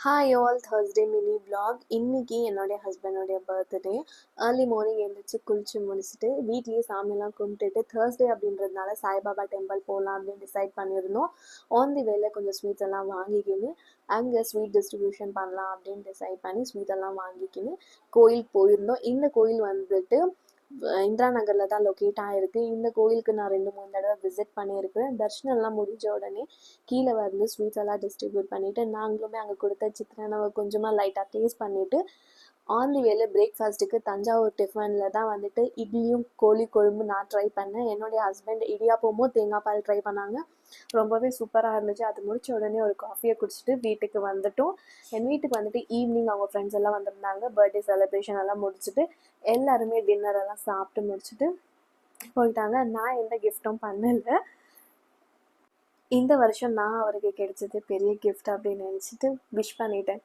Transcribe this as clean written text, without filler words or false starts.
Hi all Thursday mini vlog. இன்னைக்கு என்னுடைய ஹஸ்பண்டோடைய birthday. Early morning எழுந்திரிச்சு குளிச்சு முடிச்சுட்டு வீட்லேயே சாமியெல்லாம் கும்பிட்டுட்டு Thursday அப்படின்றதுனால சாய்பாபா டெம்பிள் போகலாம் அப்படின்னு டிசைட் பண்ணியிருந்தோம். ஆன் தி வேல கொஞ்சம் ஸ்வீட்ஸ் எல்லாம் வாங்கிக்கின்னு அங்கே ஸ்வீட் டிஸ்ட்ரிபியூஷன் பண்ணலாம் அப்படின்னு டிசைட் பண்ணி ஸ்வீட் எல்லாம் வாங்கிக்கின்னு கோயிலுக்கு போயிருந்தோம். இந்த கோயில் வந்துட்டு இந்திரா நகரில் தான் லொக்கேட் ஆகிருக்கு. இந்த கோயிலுக்கு நான் 2-3 தடவை விசிட் பண்ணியிருக்கிறேன். தர்ஷனம்லாம் முடிஞ்ச உடனே கீழே வந்து ஸ்வீட்ஸ் எல்லாம் டிஸ்ட்ரிபியூட் பண்ணிவிட்டு நாங்களுமே அங்கே கொடுத்த சித்திரனவை கொஞ்சமாக லைட்டாக டேஸ்ட் பண்ணிவிட்டு ஆன் தி வேல பிரேக்ஃபாஸ்ட்டுக்கு தஞ்சாவூர் டிஃபனில் தான் வந்துட்டு இட்லியும் கோழி குழம்பு நான் ட்ரை பண்ணேன். என்னுடைய ஹஸ்பண்ட் இடியாப்பமும் தேங்காய் பால் ட்ரை பண்ணாங்க. ரொம்பவே சூப்பராக இருந்துச்சு. அது முடித்த உடனே ஒரு காஃபியை குடிச்சிட்டு வீட்டுக்கு வந்துட்டோம். என் வீட்டுக்கு வந்துட்டு ஈவினிங் அவங்க ஃப்ரெண்ட்ஸ் எல்லாம் வந்திருந்தாங்க. பர்த்டே செலிப்ரேஷன் எல்லாம் முடிச்சுட்டு எல்லாருமே டின்னர் எல்லாம் சாப்பிட்டு முடிச்சுட்டு போயிட்டாங்க. நான் எந்த கிஃப்ட்டும் பண்ணலை. இந்த வருஷம் நான் அவருக்கு கிடைச்சது பெரிய கிஃப்ட் அப்படின்னு நினச்சிட்டு விஷ் பண்ணிட்டேன்.